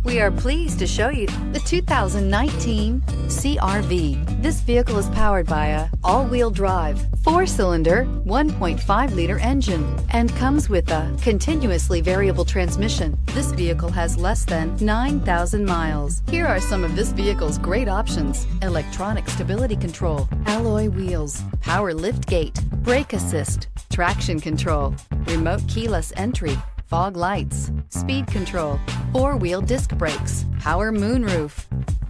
We are pleased to show you the 2019 CR-V. This vehicle is powered by a all-wheel drive, 4-cylinder, 1.5-liter engine and comes with a continuously variable transmission. This vehicle has less than 9,000 miles. Here are some of this vehicle's great options: electronic stability control, alloy wheels, power lift gate, brake assist, traction control, remote keyless entry, fog lights, speed control, 4-wheel disc brakes, power moonroof.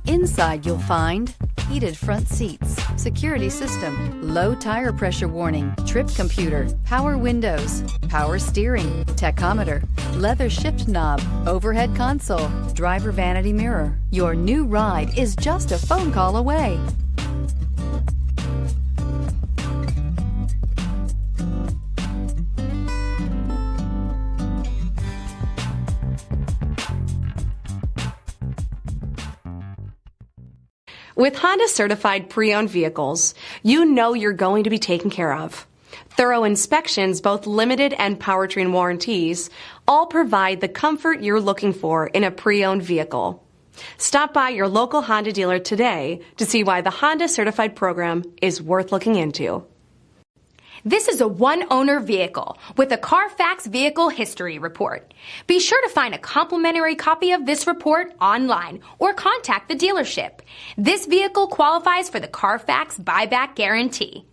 Inside you'll find heated front seats, security system, low tire pressure warning, trip computer, power windows, power steering, tachometer, leather shift knob, overhead console, driver vanity mirror. Your new ride is just a phone call away. With Honda certified pre-owned vehicles, you know you're going to be taken care of. Thorough inspections, both limited and powertrain warranties, all provide the comfort you're looking for in a pre-owned vehicle. Stop by your local Honda dealer today to see why the Honda certified program is worth looking into. This is a one-owner vehicle with a CARFAX Vehicle History Report. Be sure to find a complimentary copy of this report online or contact the dealership. This vehicle qualifies for the CARFAX Buyback Guarantee.